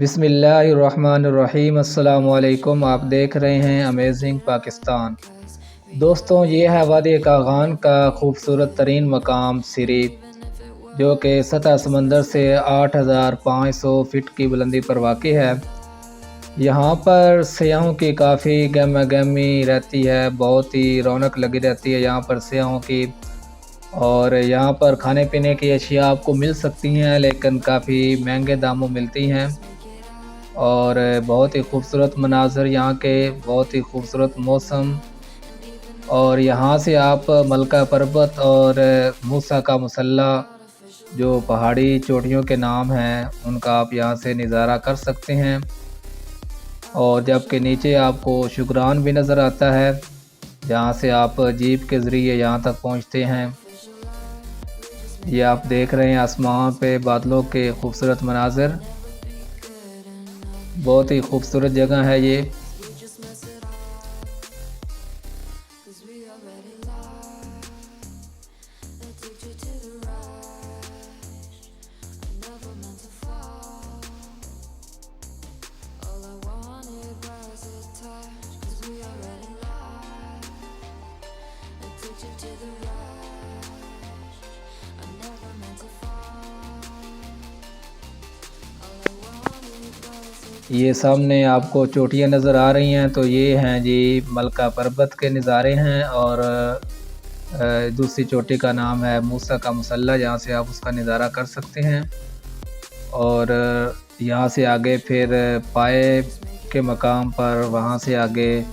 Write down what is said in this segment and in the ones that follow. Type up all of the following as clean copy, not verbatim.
बिस्मिल्लाहिर्रहमानिर्रहीम। अस्सलाम वालेकुम। आप देख रहे हैं अमेजिंग पाकिस्तान। दोस्तों, ये है वादी कागान का खूबसूरत तरीन मकाम सिरी, जो कि सतह समंदर से 8500 फ़ीट की बुलंदी पर वाक़ई है। यहाँ पर सयाहों की काफ़ी गहमा गहमी रहती है, बहुत ही रौनक लगी रहती है यहाँ पर सयाहों की। और यहाँ पर खाने पीने की अशिया आपको मिल सकती हैं, लेकिन काफ़ी महंगे दामों मिलती हैं। और बहुत ही खूबसूरत मनाज़र यहाँ के, बहुत ही खूबसूरत मौसम। और यहाँ से आप मलका पर्वत और मूसा का मुसल्ला, जो पहाड़ी चोटियों के नाम हैं, उनका आप यहाँ से नज़ारा कर सकते हैं। और जबकि नीचे आपको शुक्रान भी नज़र आता है, जहाँ से आप जीप के ज़रिए यहाँ तक पहुँचते हैं। ये आप देख रहे हैं आसमान पे बादलों के खूबसूरत मनाज़र। बहुत ही खूबसूरत जगह है ये। ये सामने आपको चोटियाँ नज़र आ रही हैं, तो ये हैं जी मलका पर्वत के नज़ारे हैं। और दूसरी चोटी का नाम है मूसा का मुसल्ला, जहाँ से आप उसका नज़ारा कर सकते हैं। और यहाँ से आगे फिर पाए के मकाम पर, वहाँ से आगे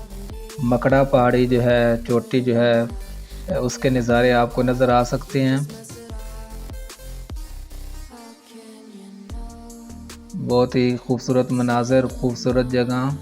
मकड़ा पहाड़ी जो है, चोटी जो है, उसके नज़ारे आपको नज़र आ सकते हैं। बहुत ही खूबसूरत मनाज़र, खूबसूरत जगह।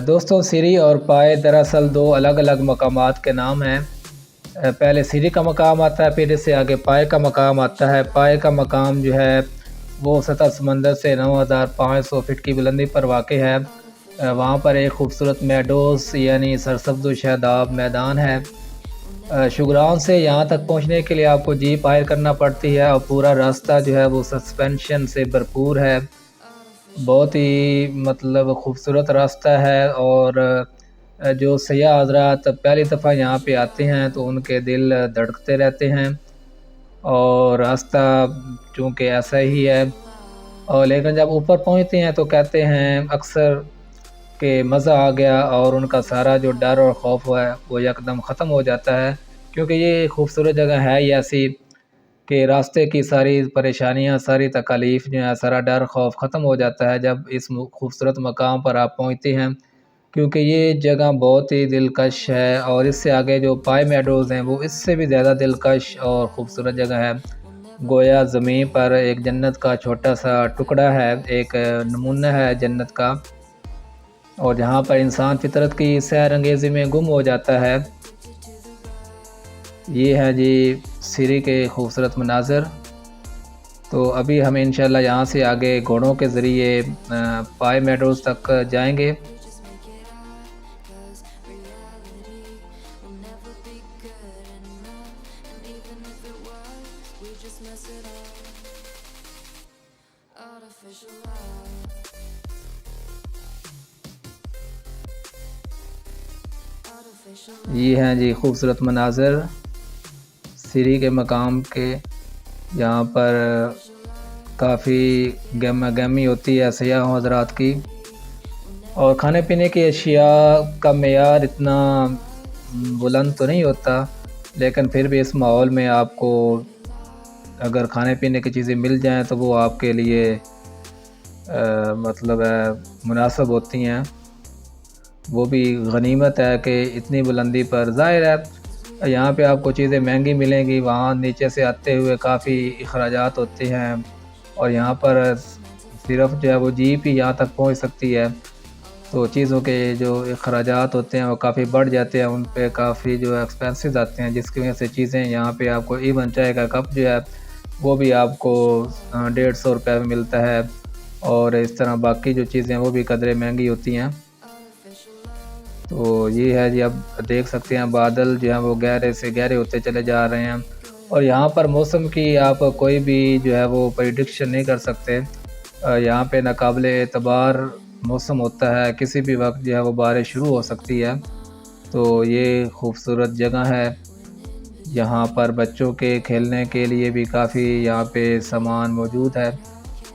दोस्तों, सिरी और पाए दरअसल दो अलग अलग मकामात के नाम हैं। पहले सिरी का मकाम आता है, फिर इससे आगे पाए का मकाम आता है। पाए का मकाम जो है वो सतह समंदर से 9500 फ़ीट की बुलंदी पर वाक़ई है। वहाँ पर एक खूबसूरत मेडोज़ यानी सरसब्ज़ व शादाब मैदान है। शुगरान से यहाँ तक पहुँचने के लिए आपको जीप हायर करना पड़ती है, और पूरा रास्ता जो है वो सस्पेंशन से भरपूर है। बहुत ही मतलब खूबसूरत रास्ता है। और जो सयाह हज़रात पहली दफ़ा यहाँ पे आते हैं तो उनके दिल धड़कते रहते हैं। और रास्ता चूँकि ऐसा ही है, और लेकिन जब ऊपर पहुँचते हैं तो कहते हैं अक्सर कि मज़ा आ गया, और उनका सारा जो डर और ख़ौफ है वो यकदम ख़त्म हो जाता है। क्योंकि ये खूबसूरत जगह है ही ऐसी कि रास्ते की सारी परेशानियाँ, सारी तकालीफ़ जो है, सारा डर ख़ौफ ख़त्म हो जाता है जब इस खूबसूरत मकाम पर आप पहुँचते हैं। क्योंकि ये जगह बहुत ही दिलकश है, और इससे आगे जो पाए मेडोज़ हैं वो इससे भी ज़्यादा दिलकश और ख़ूबसूरत जगह है। गोया ज़मीन पर एक जन्नत का छोटा सा टुकड़ा है, एक नमूना है जन्नत का, और जहाँ पर इंसान फ़ितरत की सैर अंगेज़ी में गुम हो जाता है। ये है जी सिरी के खूबसूरत मनाज़र। तो अभी हम इंशाल्लाह यहाँ से आगे घोड़ों के ज़रिए पाए मेडोज़ तक जाएंगे। ये हैं जी खूबसूरत मनाज़र सिरी के मकाम के, जहाँ पर काफ़ी गहमा गहमी होती है सयाह हज़रात की। और खाने पीने की अशिया का मेयार इतना बुलंद तो नहीं होता, लेकिन फिर भी इस माहौल में आपको अगर खाने पीने की चीज़ें मिल जाएँ तो वो आपके लिए मतलब मुनासिब होती हैं। वो भी गनीमत है कि इतनी बुलंदी पर, ज़ाहिर है यहाँ पे आपको चीज़ें महंगी मिलेंगी, वहाँ नीचे से आते हुए काफ़ी अखराजात होते हैं। और यहाँ पर सिर्फ जो है वो जीप ही यहाँ तक पहुँच सकती है, तो चीज़ों के जो अखराजात होते हैं वो काफ़ी बढ़ जाते हैं, उन पे काफ़ी जो है एक्सपेंसेस आते हैं, जिसकी वजह से चीज़ें यहाँ पे आपको इवन चाय का कप जो है वो भी आपको 150 रुपये में मिलता है। और इस तरह बाकी जो चीज़ें वो भी कदरे महंगी होती हैं। तो ये है जी, अब देख सकते हैं बादल जो हैं वो गहरे से गहरे होते चले जा रहे हैं। और यहाँ पर मौसम की आप कोई भी जो है वो प्रेडिक्शन नहीं कर सकते। यहाँ पे नाकाबिले एतबार मौसम होता है, किसी भी वक्त जो है वो बारिश शुरू हो सकती है। तो ये खूबसूरत जगह है। यहाँ पर बच्चों के खेलने के लिए भी काफ़ी यहाँ पे सामान मौजूद है।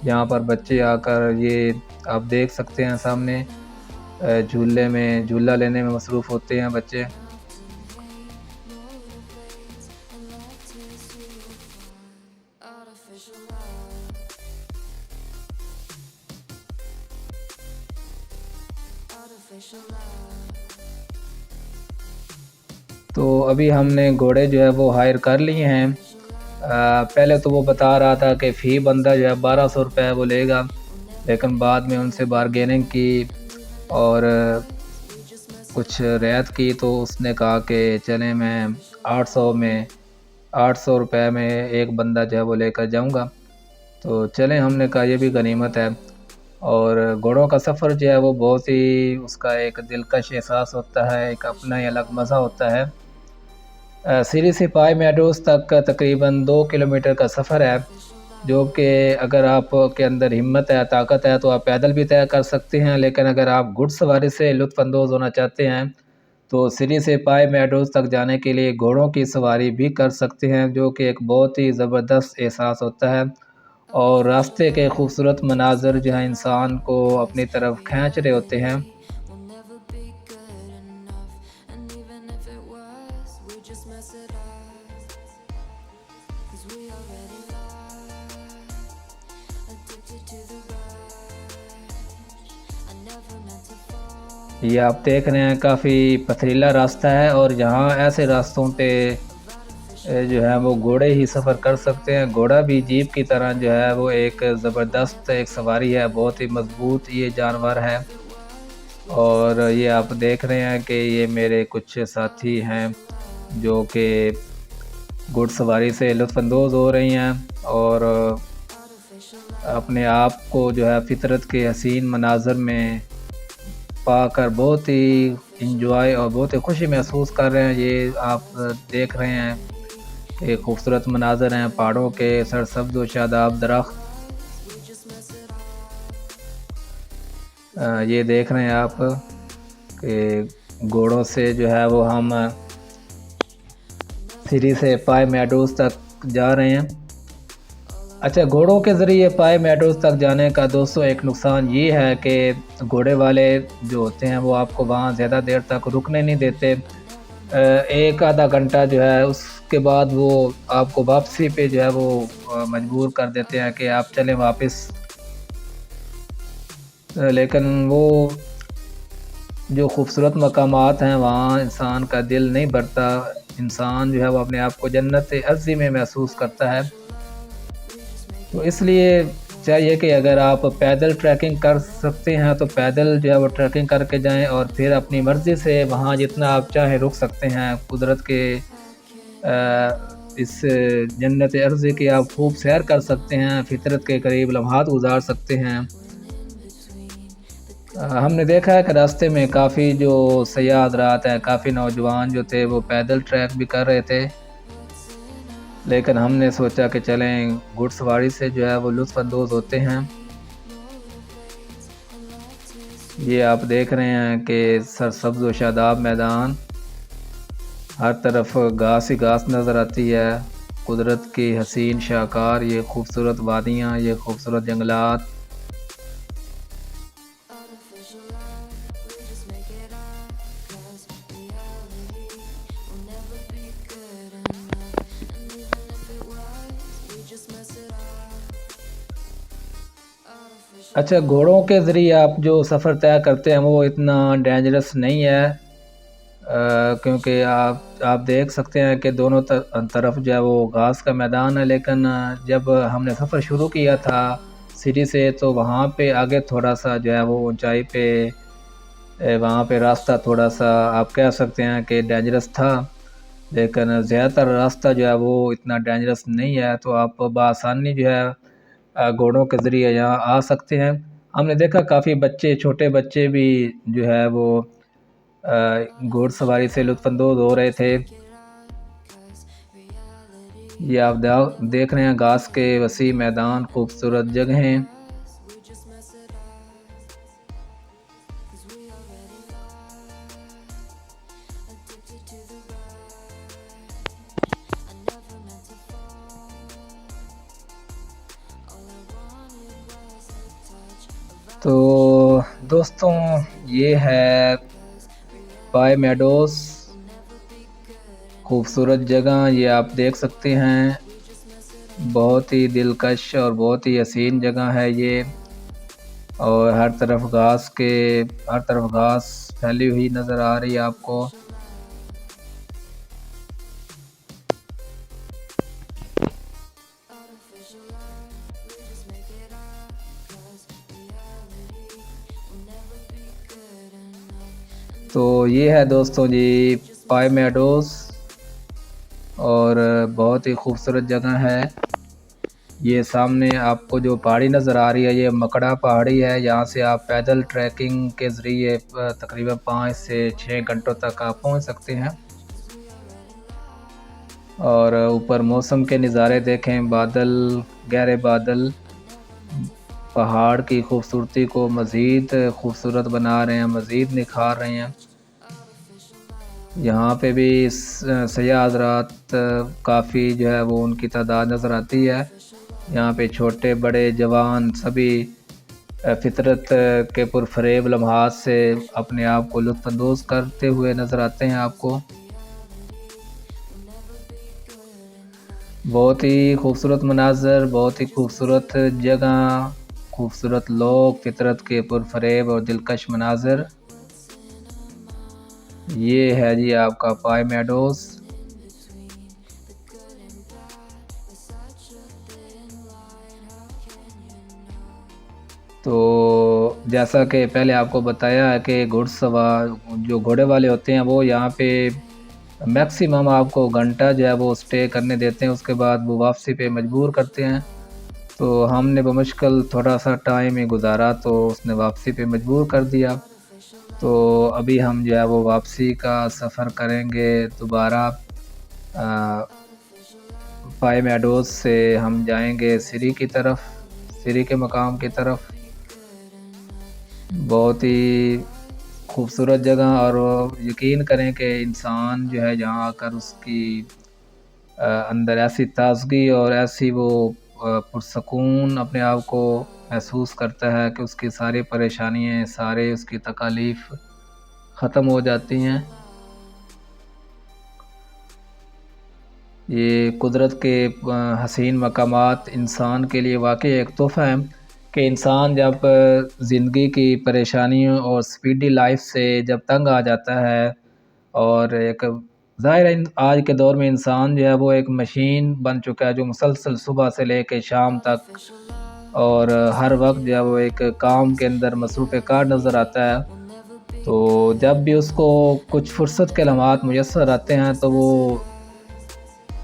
यहाँ पर बच्चे आकर ये आप देख सकते हैं सामने झूले में झूला लेने में मसरूफ़ होते हैं बच्चे। तो अभी हमने घोड़े जो है वो हायर कर लिए हैं। पहले तो वो बता रहा था कि फ़ी बंदा जो है 1200 रुपये वो लेगा, लेकिन बाद में उनसे बारगेनिंग की और कुछ रियायत की तो उसने कहा कि चलें मैं 800 रुपये में एक बंदा जो है वो लेकर जाऊंगा। तो चलें, हमने कहा ये भी गनीमत है। और घोड़ों का सफ़र जो है वो बहुत ही उसका एक दिलकश एहसास होता है, एक अपना ही अलग मज़ा होता है। सीरी से पाई मेडोज़ तक का तकरीबन 2 किलोमीटर का सफ़र है, जो कि अगर आपके अंदर हिम्मत है, ताकत है तो आप पैदल भी तय कर सकते हैं। लेकिन अगर आप घुड़सवारी से लुत्फ़अंदोज़ होना चाहते हैं तो सीरी से पाई मेडोज़ तक जाने के लिए घोड़ों की सवारी भी कर सकते हैं, जो कि एक बहुत ही ज़बरदस्त एहसास होता है। और रास्ते के खूबसूरत मनाज़र जो हैं इंसान को अपनी तरफ खींच रहे होते हैं। ये आप देख रहे हैं काफ़ी पथरीला रास्ता है और यहाँ ऐसे रास्तों पे जो है वो घोड़े ही सफ़र कर सकते हैं। घोड़ा भी जीप की तरह जो है वो एक ज़बरदस्त एक सवारी है, बहुत ही मज़बूत ये जानवर है। और ये आप देख रहे हैं कि ये मेरे कुछ साथी हैं जो कि घुड़सवारी से लुत्फ़अंदोज़ हो रही हैं और अपने आप को जो है फ़ितरत के हसीन मनाज़र में पाकर बहुत ही इंजॉय और बहुत ही खुशी महसूस कर रहे हैं। ये आप देख रहे हैं कि खूबसूरत मनाज़र हैं, पहाड़ों के सरसब्ज़ व शादाब दरख्त। ये देख रहे हैं आप कि घोड़ों से जो है वो हम सीरी से पाई मेडोज़ तक जा रहे हैं। अच्छा, घोड़ों के ज़रिए पाई मेडोज़ तक जाने का दोस्तों एक नुकसान ये है कि घोड़े वाले जो होते हैं वो आपको वहाँ ज़्यादा देर तक रुकने नहीं देते। एक आधा घंटा जो है उसके बाद वो आपको वापसी पे जो है वो मजबूर कर देते हैं कि आप चलें वापस। लेकिन वो जो खूबसूरत मकामात हैं वहाँ इंसान का दिल नहीं भरता। इंसान जो है वो अपने आप को जन्नत अर्ज़ी में महसूस करता है। तो इसलिए चाहिए कि अगर आप पैदल ट्रैकिंग कर सकते हैं तो पैदल जो है वो ट्रैकिंग करके जाएं और फिर अपनी मर्ज़ी से वहाँ जितना आप चाहें रुक सकते हैं। कुदरत के इस जन्नत अर्ज़ी की आप खूब सैर कर सकते हैं, फ़ितरत के करीब लम्हात गुजार सकते हैं। हमने देखा है कि रास्ते में काफ़ी जो सयाह हज़रात हैं, काफ़ी नौजवान जो थे वो पैदल ट्रैक भी कर रहे थे। लेकिन हमने सोचा कि चलें घुड़सवारी से जो है वो लुत्फ़अंदोज़ होते हैं। ये आप देख रहे हैं कि सरसब्ज़ व शादाब मैदान, हर तरफ घास ही घास नज़र आती है। कुदरत की हसीन शाहकार, ये खूबसूरत वादियाँ, ये खूबसूरत जंगलात। अच्छा, घोड़ों के ज़रिए आप जो सफ़र तय करते हैं वो इतना डेंजरस नहीं है, क्योंकि आप देख सकते हैं कि दोनों तरफ जो है वो घास का मैदान है। लेकिन जब हमने सफ़र शुरू किया था सिटी से तो वहाँ पे आगे थोड़ा सा जो है वो ऊंचाई पे वहाँ पे रास्ता थोड़ा सा आप कह सकते हैं कि डेंजरस था। लेकिन ज़्यादातर रास्ता जो है वो इतना डेंजरस नहीं है, तो आप बआसानी जो है घोड़ों के ज़रिए यहाँ आ सकते हैं। हमने देखा काफ़ी बच्चे, छोटे बच्चे भी जो है वो घुड़सवारी से लुत्फ़अंदोज़ हो रहे थे। ये आप देख रहे हैं घास के वसी मैदान, खूबसूरत जगहें। तो दोस्तों, ये है पाई मेडोज़, खूबसूरत जगह ये आप देख सकते हैं। बहुत ही दिलकश और बहुत ही हसीन जगह है ये, और हर तरफ घास फैली हुई नज़र आ रही है आपको। तो ये है दोस्तों जी पाई मेडोज़, और बहुत ही खूबसूरत जगह है। ये सामने आपको जो पहाड़ी नज़र आ रही है ये मकड़ा पहाड़ी है। यहाँ से आप पैदल ट्रैकिंग के ज़रिए तकरीबन 5 से 6 घंटों तक आप पहुँच सकते हैं। और ऊपर मौसम के नज़ारे देखें, बादल, गहरे बादल पहाड़ की खूबसूरती को मज़ीद खूबसूरत बना रहे हैं, मज़ीद निखार रहे हैं। यहाँ पे भी सयाह हज़रात काफ़ी जो है वो उनकी तादाद नज़र आती है। यहाँ पे छोटे बड़े जवान सभी फितरत के पुरफरेब लम्हात से अपने आप को लुत्फ़अंदोज़ करते हुए नज़र आते हैं आपको। बहुत ही खूबसूरत मनाज़र, बहुत ही खूबसूरत जगह, खूबसूरत लोग, फितरत के पुरफरेब और दिलकश मनाज़र। ये है जी आपका पाई मेडोज़। तो जैसा कि पहले आपको बताया है कि घुड़सवार जो घोड़े वाले होते हैं वो यहाँ पे मैक्सिमम आपको घंटा जो है वो स्टे करने देते हैं, उसके बाद वो वापसी पे मजबूर करते हैं। तो हमने बमुश्किल थोड़ा सा टाइम ही गुजारा तो उसने वापसी पे मजबूर कर दिया। तो अभी हम जो है वो वापसी का सफ़र करेंगे दोबारा। पाई मेडोज़ से हम जाएंगे सिरी की तरफ, सिरी के मकाम की तरफ। बहुत ही खूबसूरत जगह, और यकीन करें कि इंसान जो है यहाँ आकर उसकी अंदर ऐसी ताज़गी और ऐसी वो पुरसकून अपने आप को महसूस करता है कि उसकी सारी परेशानियाँ, सारे उसकी तकालीफ़ ख़त्म हो जाती हैं। ये कुदरत के हसीन मकामात इंसान के लिए वाक़ई एक तोहफ़ा है कि इंसान जब ज़िंदगी की परेशानियों और स्पीडी लाइफ से जब तंग आ जाता है, और एक ज़ाहिर है आज के दौर में इंसान जो है वो एक मशीन बन चुका है जो मुसलसल सुबह से लेके शाम तक और हर वक्त जो है वो एक काम के अंदर मसरूफ़ कार नज़र आता है। तो जब भी उसको कुछ फ़ुर्सत के लम्हात मुयस्सर आते हैं तो वो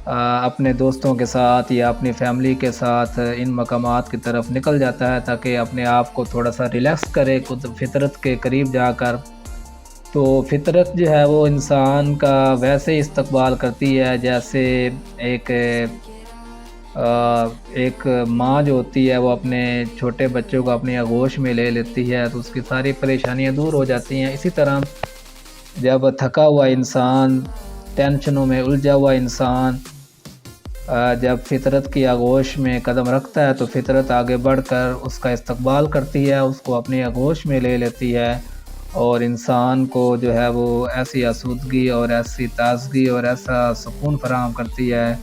अपने दोस्तों के साथ या अपनी फ़ैमिली के साथ इन मकामात की तरफ निकल जाता है ताकि अपने आप को थोड़ा-सा रिलैक्स करे खुद फ़ितरत के करीब जाकर। तो फ़ितरत जो है वो इंसान का वैसे ही इस्तकबाल करती है जैसे एक एक माँ जो होती है वो अपने छोटे बच्चों को अपनी आगोश में ले लेती है तो उसकी सारी परेशानियाँ दूर हो जाती हैं। इसी तरह जब थका हुआ इंसान, टेंशनों में उलझा हुआ इंसान जब फ़ितरत की आगोश में कदम रखता है तो फ़ितरत आगे बढ़कर उसका इस्तकबाल करती है, उसको अपनी आगोश में ले लेती है और इंसान को जो है वो ऐसी आसूदगी और ऐसी ताज़गी और ऐसा सुकून फ़राहम करती है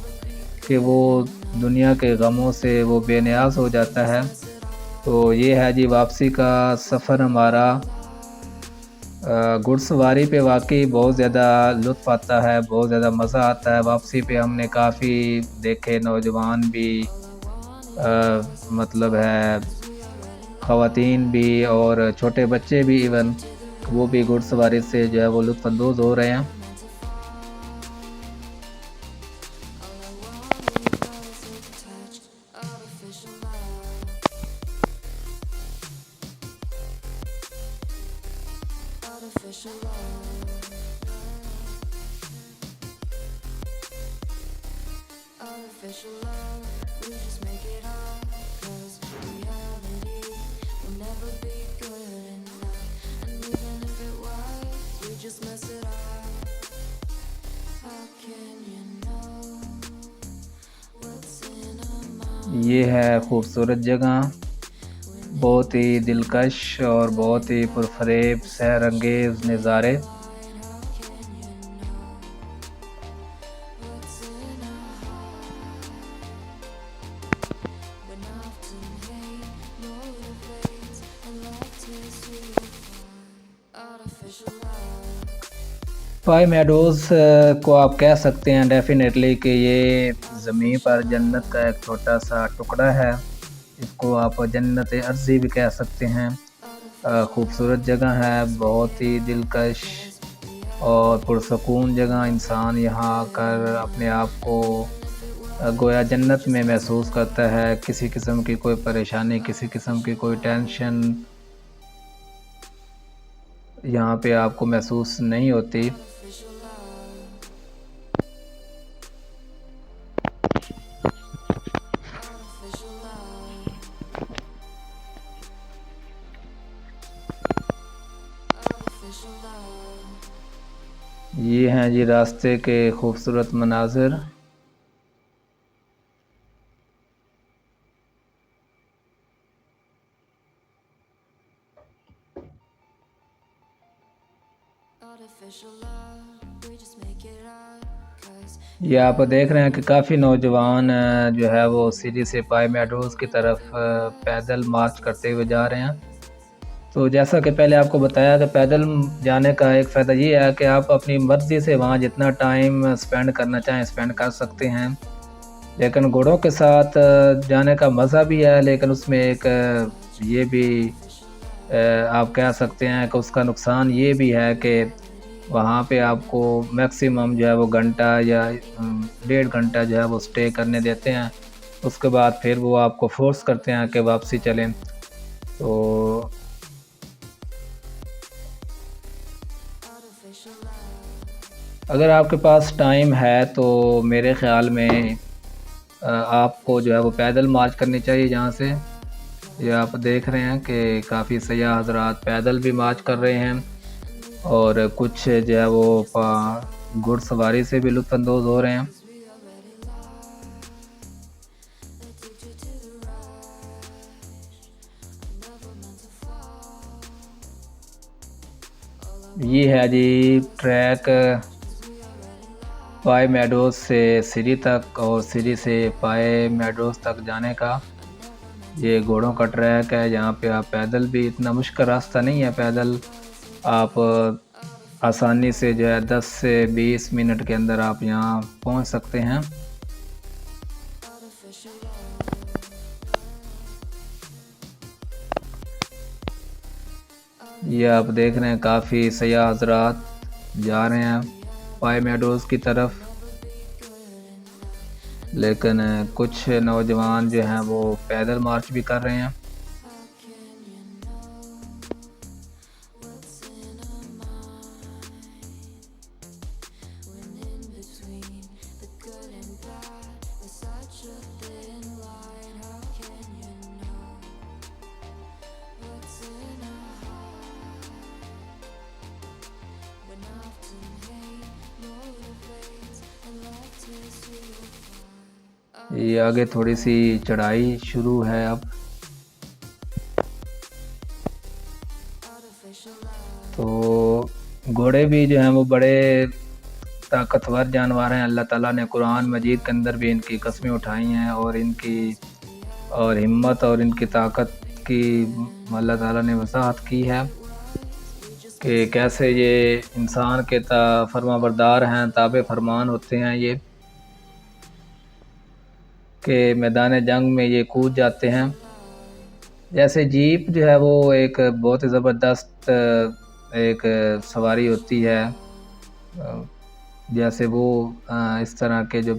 कि वो दुनिया के गमों से वो बेनियाज़ हो जाता है। तो ये है जी वापसी का सफ़र हमारा। घुड़सवारी पे वाक़ई बहुत ज़्यादा लुत्फ़ आता है, बहुत ज़्यादा मज़ा आता है। वापसी पे हमने काफ़ी देखे नौजवान भी, मतलब है ख़वातीन भी और छोटे बच्चे भी, इवन वो भी घुड़सवारी से जो है वो लुत्फ़अंदोज़ हो रहे हैं। ये है खूबसूरत जगह, बहुत ही दिलकश और बहुत ही पुरफरेब सैर अंगेज़ नज़ारे। पाई मेडोज़ को आप कह सकते हैं डेफ़िनेटली कि ये ज़मीन पर जन्नत का एक छोटा सा टुकड़ा है। इसको आप जन्नत अर्ज़ी भी कह सकते हैं। खूबसूरत जगह है, बहुत ही दिलकश और पुरसकून जगह। इंसान यहाँ आकर अपने आप को गोया जन्नत में महसूस करता है। किसी किस्म की कोई परेशानी, किसी किस्म की कोई टेंशन यहाँ पे आपको महसूस नहीं होती। ये हैं जी रास्ते के खूबसूरत मनाज़िर। ये आप देख रहे हैं कि काफ़ी नौजवान जो है वो सीढ़ी से पाई मेडोज़ की तरफ पैदल मार्च करते हुए जा रहे हैं। तो जैसा कि पहले आपको बताया कि पैदल जाने का एक फ़ायदा ये है कि आप अपनी मर्ज़ी से वहाँ जितना टाइम स्पेंड करना चाहें स्पेंड कर सकते हैं। लेकिन घोड़ों के साथ जाने का मज़ा भी है, लेकिन उसमें एक ये भी आप कह सकते हैं कि उसका नुकसान ये भी है कि वहाँ पे आपको मैक्सिमम जो है वो घंटा या 1.5 घंटा जो है वो स्टे करने देते हैं। उसके बाद फिर वो आपको फ़ोर्स करते हैं कि वापसी चलें। तो अगर आपके पास टाइम है तो मेरे ख़्याल में आपको जो है वो पैदल मार्च करनी चाहिए यहाँ से। ये आप देख रहे हैं कि काफ़ी सयाह हज़रात पैदल भी मार्च कर रहे हैं और कुछ जो है वो घुड़सवारी से भी लुत्फ़अंदोज़ हो रहे हैं। ये है जी ट्रैक पाई मेडोज़ से सीरी तक और सीरी से पाई मेडोज़ तक जाने का। ये घोड़ों का ट्रैक है, जहाँ पे आप पैदल भी, इतना मुश्किल रास्ता नहीं है, पैदल आप आसानी से जो है 10 से 20 मिनट के अंदर आप यहाँ पहुँच सकते हैं। ये आप देख रहे हैं काफ़ी सयाह हज़रात जा रहे हैं पाई मेडोज़ की तरफ, लेकिन कुछ नौजवान जो हैं वो पैदल मार्च भी कर रहे हैं। ये आगे थोड़ी सी चढ़ाई शुरू है अब। तो घोड़े भी जो हैं वो बड़े ताकतवर जानवर हैं। अल्लाह ताला ने कुरान मजीद के अंदर भी इनकी कस्में उठाई हैं और इनकी और हिम्मत और इनकी ताकत की अल्लाह ताला ने वजाहत की है कि कैसे ये इंसान के फरमाबरदार हैं, ताबे फरमान होते हैं ये, कि मैदान जंग में ये कूद जाते हैं। जैसे जीप जो है वो एक बहुत ही ज़बरदस्त एक सवारी होती है। जैसे वो इस तरह के जो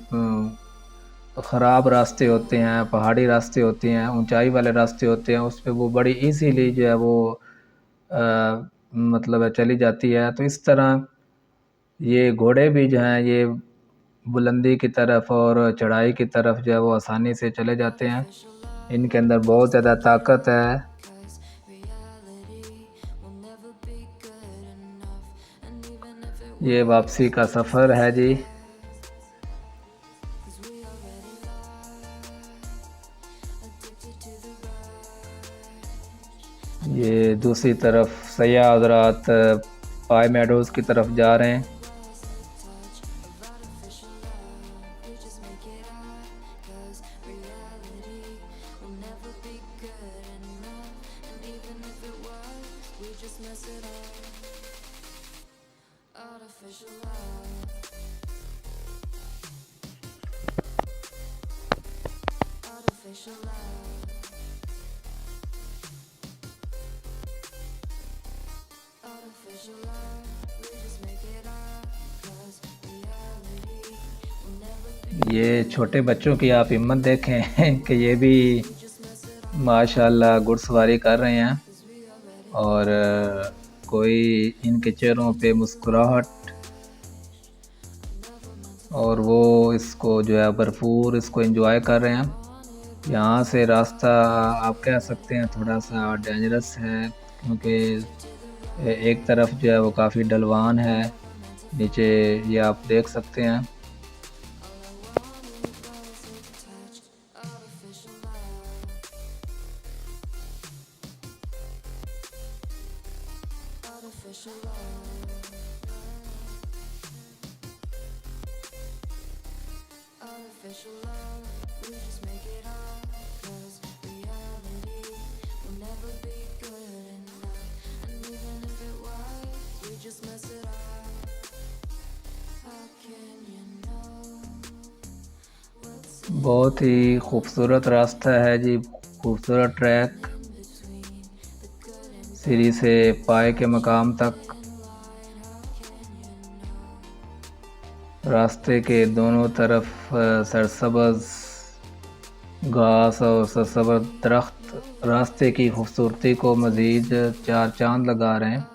ख़राब रास्ते होते हैं, पहाड़ी रास्ते होते हैं, ऊंचाई वाले रास्ते होते हैं, उस पे वो बड़ी इजीली जो है वो मतलब चली जाती है। तो इस तरह ये घोड़े भी जो हैं ये बुलंदी की तरफ और चढ़ाई की तरफ जो है वो आसानी से चले जाते हैं। इनके अंदर बहुत ज़्यादा ताकत है। ये वापसी का सफ़र है जी। ये दूसरी तरफ सयाह हज़रात पाई मेडोज़ की तरफ जा रहे हैं। ये छोटे बच्चों की आप हिम्मत देखें कि ये भी माशाल्लाह घुड़सवारी कर रहे हैं और कोई इनके चेहरों पे मुस्कुराहट, और वो इसको जो है भरपूर इसको एंजॉय कर रहे हैं। यहाँ से रास्ता आप कह सकते हैं थोड़ा सा डेंजरस है, क्योंकि एक तरफ जो है वो काफ़ी ढलवान है, नीचे ये आप देख सकते हैं। बहुत ही खूबसूरत रास्ता है जी, खूबसूरत ट्रैक सीरी से पाए के मकाम तक। रास्ते के दोनों तरफ सरसब्ज़ घास और सरसब्ज़ दरख्त रास्ते की खूबसूरती को मज़ीद चार चांद लगा रहे हैं।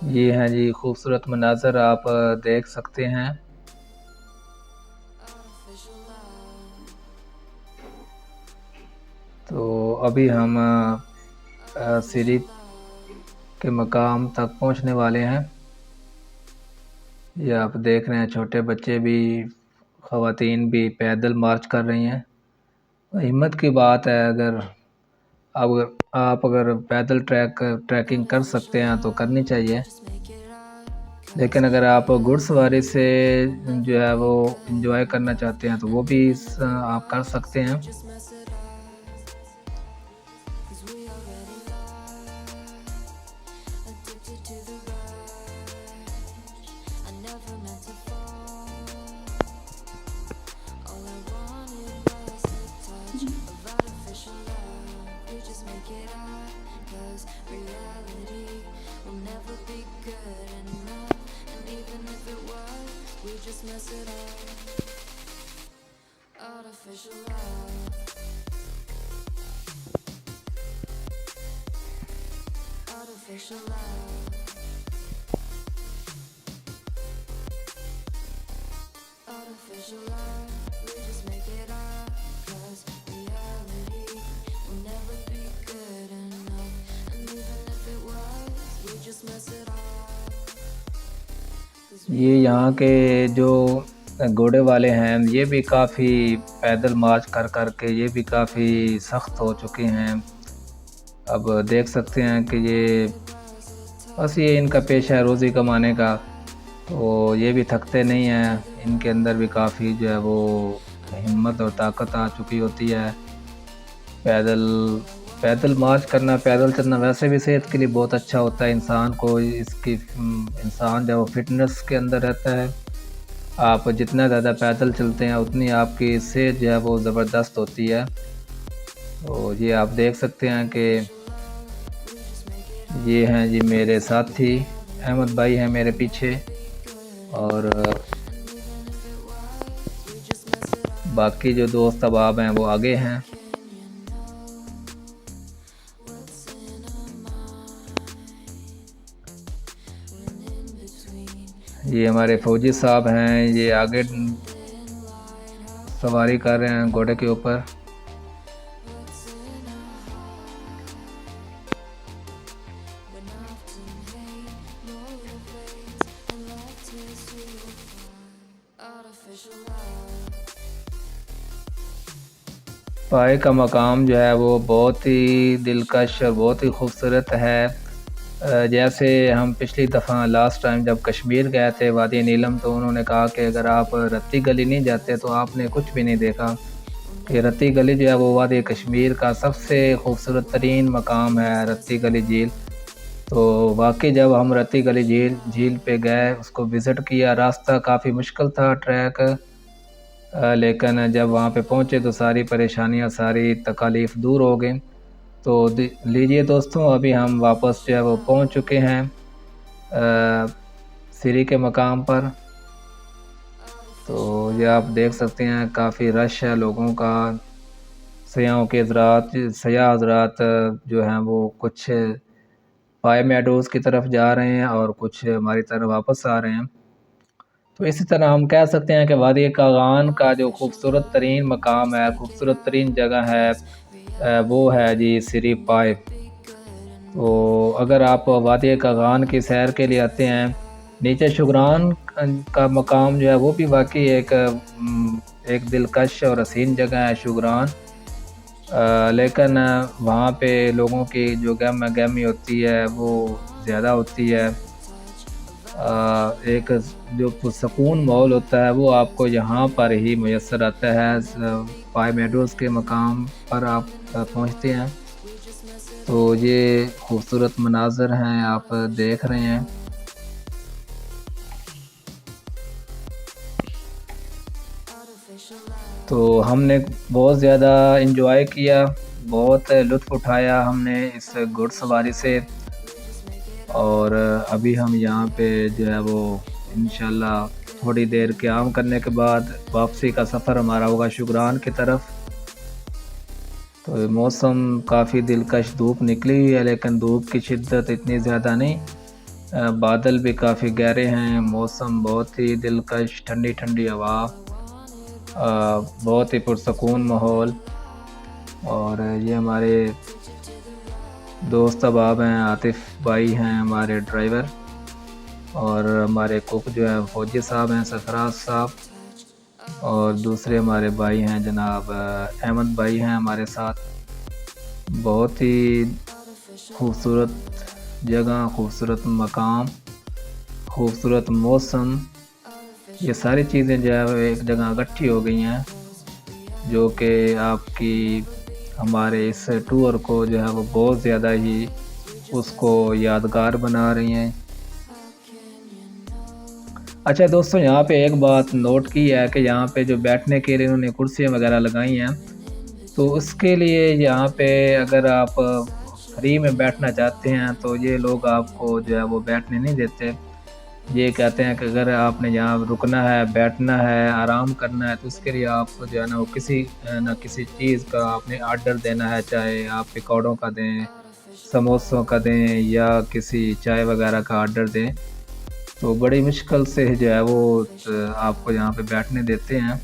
ये हैं जी खूबसूरत मनाज़र आप देख सकते हैं। तो अभी हम सीरी के मकाम तक पहुंचने वाले हैं। ये आप देख रहे हैं छोटे बच्चे भी, ख़वातीन भी पैदल मार्च कर रही हैं। हिम्मत की बात है, अगर आप अगर पैदल ट्रैकिंग कर सकते हैं तो करनी चाहिए, लेकिन अगर आप घुड़सवारी से जो है वो एंजॉय करना चाहते हैं तो वो भी आप कर सकते हैं। ये यहाँ के जो घोड़े वाले हैं ये भी काफ़ी पैदल मार्च कर कर के ये भी काफ़ी सख्त हो चुके हैं। अब देख सकते हैं कि ये बस ये इनका पेशा है रोज़ी कमाने का, तो ये भी थकते नहीं हैं। इनके अंदर भी काफ़ी जो है वो हिम्मत और ताकत आ चुकी होती है। पैदल पैदल मार्च करना, पैदल चलना वैसे भी सेहत के लिए बहुत अच्छा होता है। इंसान को इसकी इंसान जब फिटनेस के अंदर रहता है, आप जितना ज़्यादा पैदल चलते हैं उतनी आपकी सेहत जो है वो ज़बरदस्त होती है। तो ये आप देख सकते हैं कि ये हैं जी मेरे साथी, अहमद भाई हैं मेरे पीछे और बाकी जो दोस्त अहबाब हैं वो आगे हैं। ये हमारे फौजी साहब हैं, ये आगे सवारी कर रहे हैं घोड़े के ऊपर। पाए का मकाम जो है वो बहुत ही दिलकश और बहुत ही खूबसूरत है। जैसे हम पिछली दफ़ा लास्ट टाइम जब कश्मीर गए थे वादी नीलम, तो उन्होंने कहा कि अगर आप रत्ती गली नहीं जाते तो आपने कुछ भी नहीं देखा। कि रत्ती गली जो है वो वादी कश्मीर का सबसे खूबसूरत तरीन मकाम है, रत्ती गली झील। तो वाकई जब हम रत्ती गली झील पे गए, उसको विज़िट किया, रास्ता काफ़ी मुश्किल था, ट्रैक, लेकिन जब वहाँ पे पहुँचे तो सारी परेशानियाँ, सारी तकालीफ दूर हो गई। तो लीजिए दोस्तों, अभी हम वापस जो है वो पहुँच चुके हैं सिरी के मकाम पर। तो ये आप देख सकते हैं काफ़ी रश है लोगों का। सयाह हज़रात जो हैं वो कुछ पाए मेडोज़ की तरफ जा रहे हैं और कुछ हमारी तरफ वापस आ रहे हैं। तो इसी तरह हम कह सकते हैं कि वादी कागान का जो खूबसूरत तरीन मकाम है, खूबसूरत तरीन जगह है, वो है जी सिरी पाए। तो अगर आप वादी कागान की सैर के लिए आते हैं, नीचे शुगरान का मकाम जो है वो भी वाकई एक दिलकश और हसीन जगह है शुगरान। लेकिन वहाँ पे लोगों की जो गहमा गहमी होती है वो ज़्यादा होती है। एक जो पुरसकून माहौल होता है वो आपको यहाँ पर ही मुयस्सर आता है। पाए मेडोज़ के मकाम पर आप पहुँचते हैं तो ये खूबसूरत मनाज़र हैं, आप देख रहे हैं। तो हमने बहुत ज़्यादा इंजॉय किया, बहुत लुत्फ़ उठाया हमने इस घुड़सवारी से। और अभी हम यहाँ पे जो है वो इंशाल्लाह थोड़ी देर क़याम करने के बाद वापसी का सफ़र हमारा होगा शुगरान की तरफ। तो मौसम काफ़ी दिलकश, धूप निकली हुई है लेकिन धूप की शिद्दत इतनी ज़्यादा नहीं, बादल भी काफ़ी गहरे हैं, मौसम बहुत ही दिलकश, ठंडी ठंडी हवा, बहुत ही पुरसकून माहौल। और ये हमारे दोस्त अहबाब हैं, आतिफ़ भाई हैं हमारे ड्राइवर, और हमारे कुक जो है फौजी साहब हैं, सरफराज साहब, और दूसरे हमारे भाई हैं जनाब अहमद भाई हैं हमारे साथ। बहुत ही खूबसूरत जगह, खूबसूरत मकाम, खूबसूरत मौसम, ये सारी चीज़ें जो है एक जगह इकट्ठी हो गई हैं जो कि आपकी हमारे इस टूर को जो है वो बहुत ज़्यादा ही उसको यादगार बना रही हैं। अच्छा दोस्तों, यहाँ पे एक बात नोट की है कि यहाँ पे जो बैठने के लिए उन्होंने कुर्सियाँ वगैरह लगाई हैं, तो उसके लिए यहाँ पे अगर आप फ्री में बैठना चाहते हैं तो ये लोग आपको जो है वो बैठने नहीं देते। ये कहते हैं कि अगर आपने यहाँ रुकना है, बैठना है, आराम करना है, तो उसके लिए आपको जो है ना वो किसी न किसी चीज़ का आपने आर्डर देना है, चाहे आप पकौड़ों का दें, समोसों का दें या किसी चाय वगैरह का आर्डर दें। तो बड़ी मुश्किल से जो है वो आपको यहाँ पे बैठने देते हैं।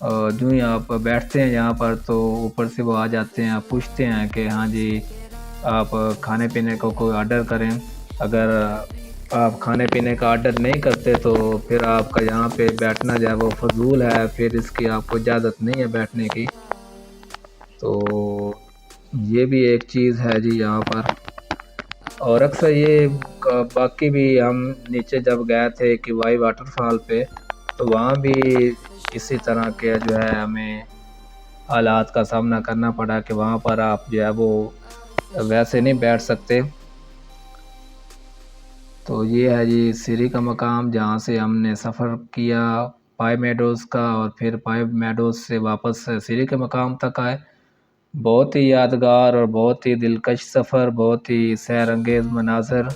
और जो ही आप बैठते हैं यहाँ पर तो ऊपर से वो आ जाते हैं, पूछते हैं कि हाँ जी आप खाने पीने को कोई आर्डर करें। अगर आप खाने पीने का आर्डर नहीं करते तो फिर आपका यहाँ पे बैठना जो है वो फजूल है, फिर इसकी आपको इजाज़त नहीं है बैठने की। तो ये भी एक चीज़ है जी यहाँ पर। और अक्सर ये बाकी भी हम नीचे जब गए थे किवाई वाटरफॉल पे, तो वहाँ भी इसी तरह के जो है हमें हालात का सामना करना पड़ा कि वहाँ पर आप जो है वो वैसे नहीं बैठ सकते। तो ये है जी सीरी का मकाम, जहाँ से हमने सफ़र किया पाई मेडोज़ का, और फिर पाई मेडोज़ से वापस सीरी के मकाम तक आए। बहुत ही यादगार और बहुत ही दिलकश सफ़र, बहुत ही सैर अंगेज़ मनाज़र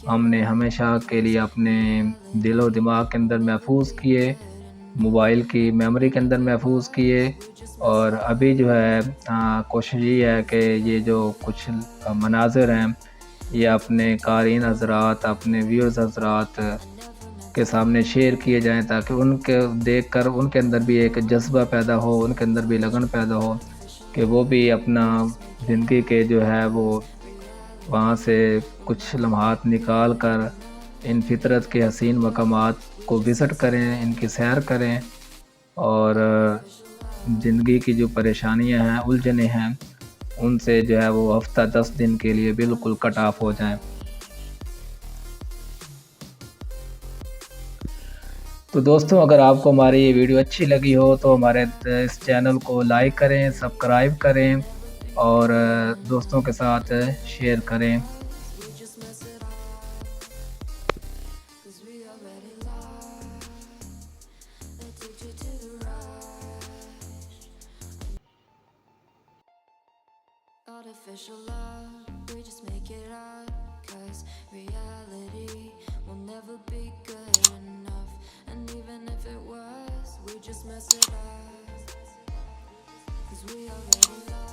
हमने हमेशा के लिए अपने दिल और दिमाग के अंदर महफूज़ किए, मोबाइल की मेमोरी के अंदर महफूज़ किए। और अभी जो है कोशिश ये है कि ये जो कुछ मनाज़िर हैं, ये अपने क़ारीन हज़रात, अपने व्यूअर्स हज़रात के सामने शेयर किए जाएँ, ताकि उनके देखकर उनके अंदर भी एक जज़्बा पैदा हो, उनके अंदर भी लगन पैदा हो कि वो भी अपना ज़िंदगी के जो है वो वहाँ से कुछ लम्हात निकाल कर इन फ़ितरत के हसीन मकामात को विज़िट करें, इनकी सैर करें, और ज़िंदगी की जो परेशानियाँ हैं, उलझनें हैं, उनसे जो है वो हफ़्ता 10 दिन के लिए बिल्कुल कट ऑफ हो जाएँ। तो दोस्तों, अगर आपको हमारी ये वीडियो अच्छी लगी हो तो हमारे इस चैनल को लाइक करें, सब्सक्राइब करें, और दोस्तों के साथ शेयर करें। Artificial love, we just make it up, 'cause reality will never be good enough. And even if it was, we just mess it up, 'cause we already lost.